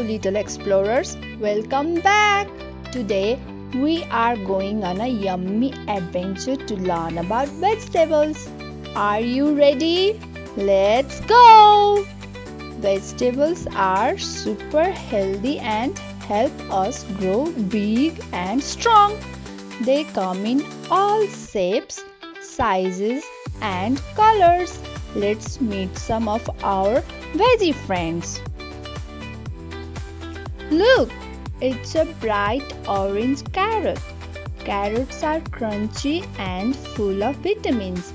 little explorers, welcome back. Today we are going on a yummy adventure to learn about vegetables. Are you ready? Let's go! Vegetables are super healthy and help us grow big and strong. They come in all shapes, sizes and colors. Let's meet some of our veggie friends. Look, it's a bright orange carrot. Carrots are crunchy and full of vitamins.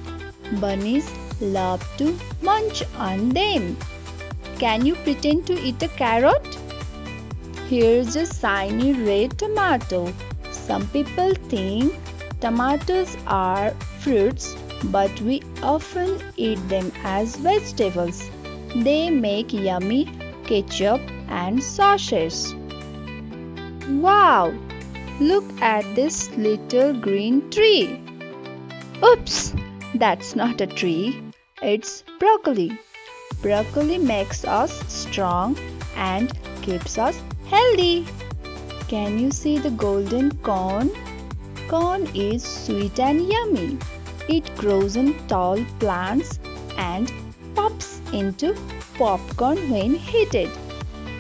Bunnies love to munch on them. Can you pretend to eat a carrot? Here's a shiny red tomato. Some people think tomatoes are fruits, but we often eat them as vegetables. They make yummy ketchup and sauces. Wow! Look at this little green tree. Oops! That's not a tree. It's broccoli. Broccoli makes us strong and keeps us healthy. Can you see the golden corn? Corn is sweet and yummy. It grows in tall plants and pops into popcorn when heated.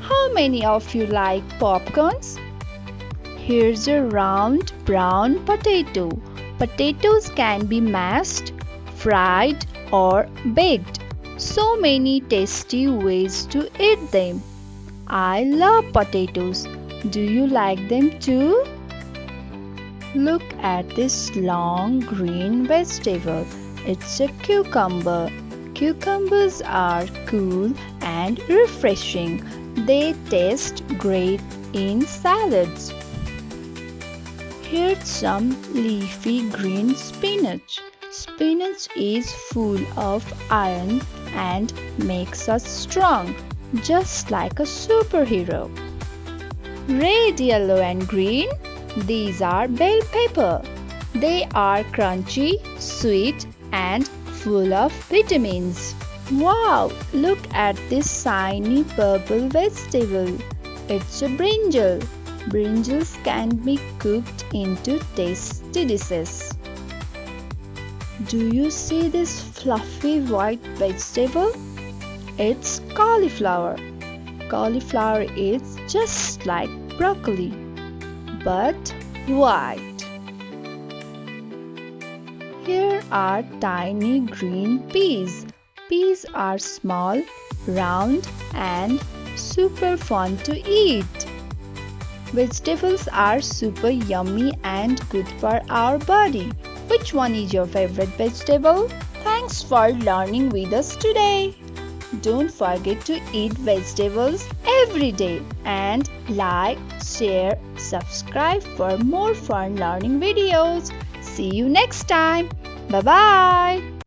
How many of you like popcorns? Here's a round brown potato. Potatoes can be mashed, fried or baked. So many tasty ways to eat them. I love potatoes. Do you like them too? Look at this long green vegetable. It's a cucumber. Cucumbers are cool and refreshing. They taste great in salads. Here's some leafy green spinach. Spinach is full of iron and makes us strong, just like a superhero. Red, yellow and green, these are bell pepper. They are crunchy, sweet and full of vitamins. Wow, look at this shiny purple vegetable. It's a brinjal. Brinjals can be cooked into tasty dishes. Do you see this fluffy white vegetable? It's cauliflower. Cauliflower is just like broccoli, but white. Here are tiny green peas. Peas are small, round and super fun to eat. Vegetables are super yummy and good for our body. Which one is your favorite vegetable? Thanks for learning with us today. Don't forget to eat vegetables every day and like, share, subscribe for more fun learning videos. See you next time. Bye-bye.